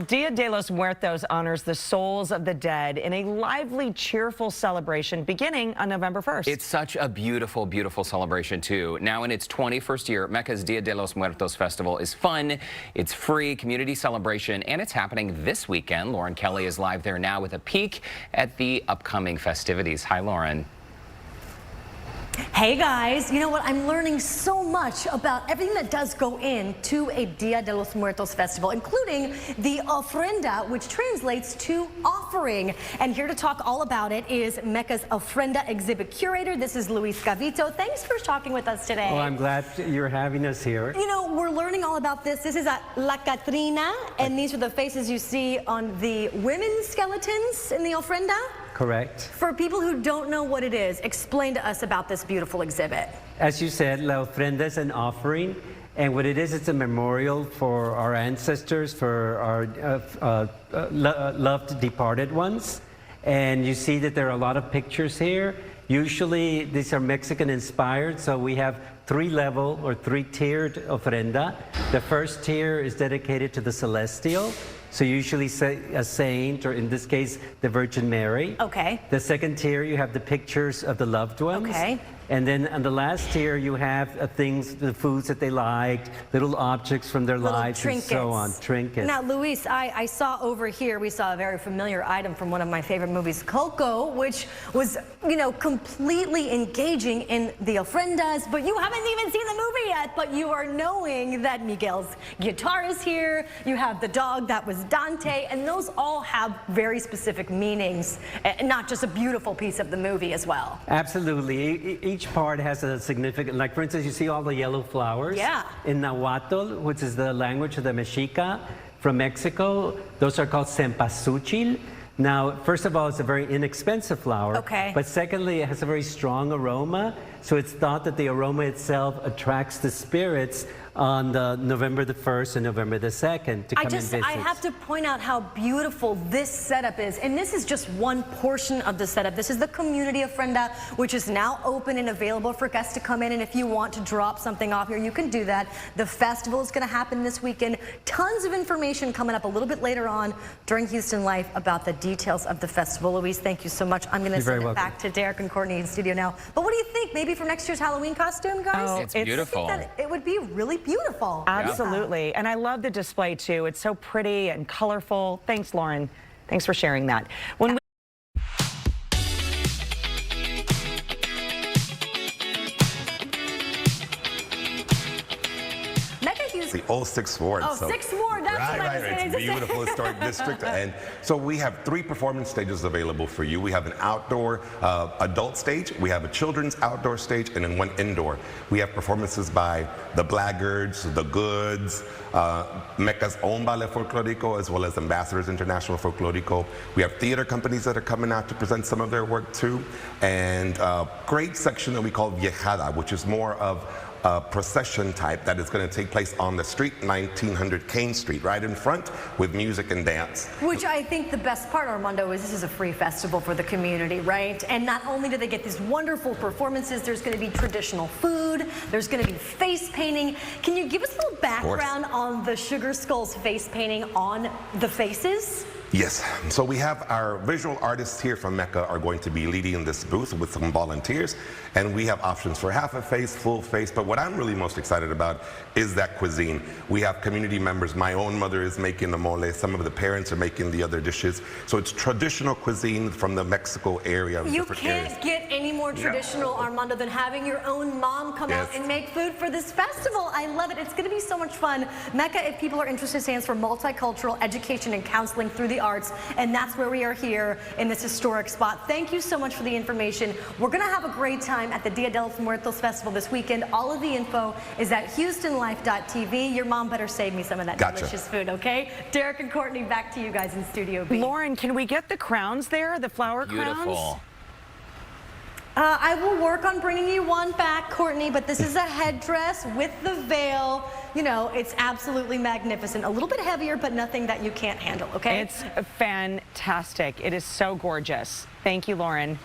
Dia de los Muertos honors the souls of the dead in a lively, cheerful celebration beginning on November 1st. It's such a beautiful, beautiful celebration, too. Now in its 21st year, MECA's Dia de los Muertos festival is fun, it's free, community celebration, and it's happening this weekend. Lauren Kelly is live there now with a peek at the upcoming festivities. Hi, Lauren. Hey guys, you know what? I'm learning so much about everything that does go into a Dia de los Muertos festival, including the ofrenda, which translates to offering. And here to talk all about it is MECA's ofrenda exhibit curator. This is Luis Gavito. Thanks for talking with us today. Well, I'm glad you're having us here. You know, we're learning all about this. This is a La Catrina, and these are the faces you see on the women's skeletons in the ofrenda. Correct. For people who don't know what it is, explain to us about this beautiful exhibit. As you said, La Ofrenda is an offering, and what it is, it's a memorial for our ancestors, for our loved departed ones. And you see that there are a lot of pictures here. Usually these are Mexican inspired, so we have three-level or three-tiered ofrenda. The first tier is dedicated to the celestial. So usually say a saint, or in this case, the Virgin Mary. Okay. The second tier, you have the pictures of the loved ones. Okay. And then on the last tier, you have things, the foods that they liked, little objects from their lives, trinkets. And so on, trinkets. Now, Luis, I saw over here, we saw a very familiar item from one of my favorite movies, Coco, which was, you know, completely engaging in the ofrendas, but you haven't even seen the movie yet, but you are knowing that Miguel's guitar is here, you have the dog that was Dante, and those all have very specific meanings, not just a beautiful piece of the movie as well. Absolutely. Each part has a significant, like for instance, you see all the yellow flowers. Yeah. In Nahuatl, which is the language of the Mexica from Mexico, those are called cempasúchil. Now, first of all, it's a very inexpensive flower. Okay. But secondly, it has a very strong aroma. So it's thought that the aroma itself attracts the spirits on November the 1st and November the 2nd to come and visit. I have to point out how beautiful this setup is. And this is just one portion of the setup. This is the community ofrenda, which is now open and available for guests to come in. And if you want to drop something off here, you can do that. The festival is going to happen this weekend. Tons of information coming up a little bit later on during Houston Life about the details of the festival. Luis, thank you so much. I'm going to send it back to Derek and Courtney in studio now. But what do you think? Maybe for next year's Halloween costume, guys? Oh, it's beautiful. I think that it would be really beautiful. Absolutely. Yeah. And I love the display, too. It's so pretty and colorful. Thanks, Lauren. Thanks for sharing that. When the old Sixth Ward. Oh, so, Sixth Ward, that's what I was saying. It's a beautiful historic district. And so we have 3 performance stages available for you. We have an outdoor adult stage, we have a children's outdoor stage, and then 1 indoor. We have performances by the Blackguards, the Goods, MECA's own Ballet Folklorico, as well as Ambassadors International Folklorico. We have theater companies that are coming out to present some of their work too. And a great section that we call Viejada, which is more of a procession type that is going to take place on the street, 1900 Kane Street, right in front, with music and dance. Which I think the best part, Armando, is this is a free festival for the community, right? And not only do they get these wonderful performances, there's going to be traditional food, there's going to be face painting. Can you give us a little background on the Sugar Skulls face painting on the faces? Yes, so we have our visual artists here from MECA are going to be leading this booth with some volunteers, and we have options for half a face, full face, but what I'm really most excited about is that cuisine. We have community members. My own mother is making the mole, some of the parents are making the other dishes, so it's traditional cuisine from the Mexico area. You can't get any more traditional, Armando, than having your own mom come out and make food for this festival. I love it. It's going to be so much fun. MECA, if people are interested, stands for Multicultural Education and Counseling through the Arts, and that's where we are here in this historic spot. Thank you so much for the information. We're going to have a great time at the Dia de los Muertos Festival this weekend. All of the info is at HoustonLife.tv. Your mom better save me some of that delicious food, okay? Derek and Courtney, back to you guys in Studio B. Lauren, can we get the crowns there, the flower crowns? I will work on bringing you one back, Courtney, but this is a headdress with the veil. You know, it's absolutely magnificent. A little bit heavier, but nothing that you can't handle, okay? It's fantastic. It is so gorgeous. Thank you, Lauren.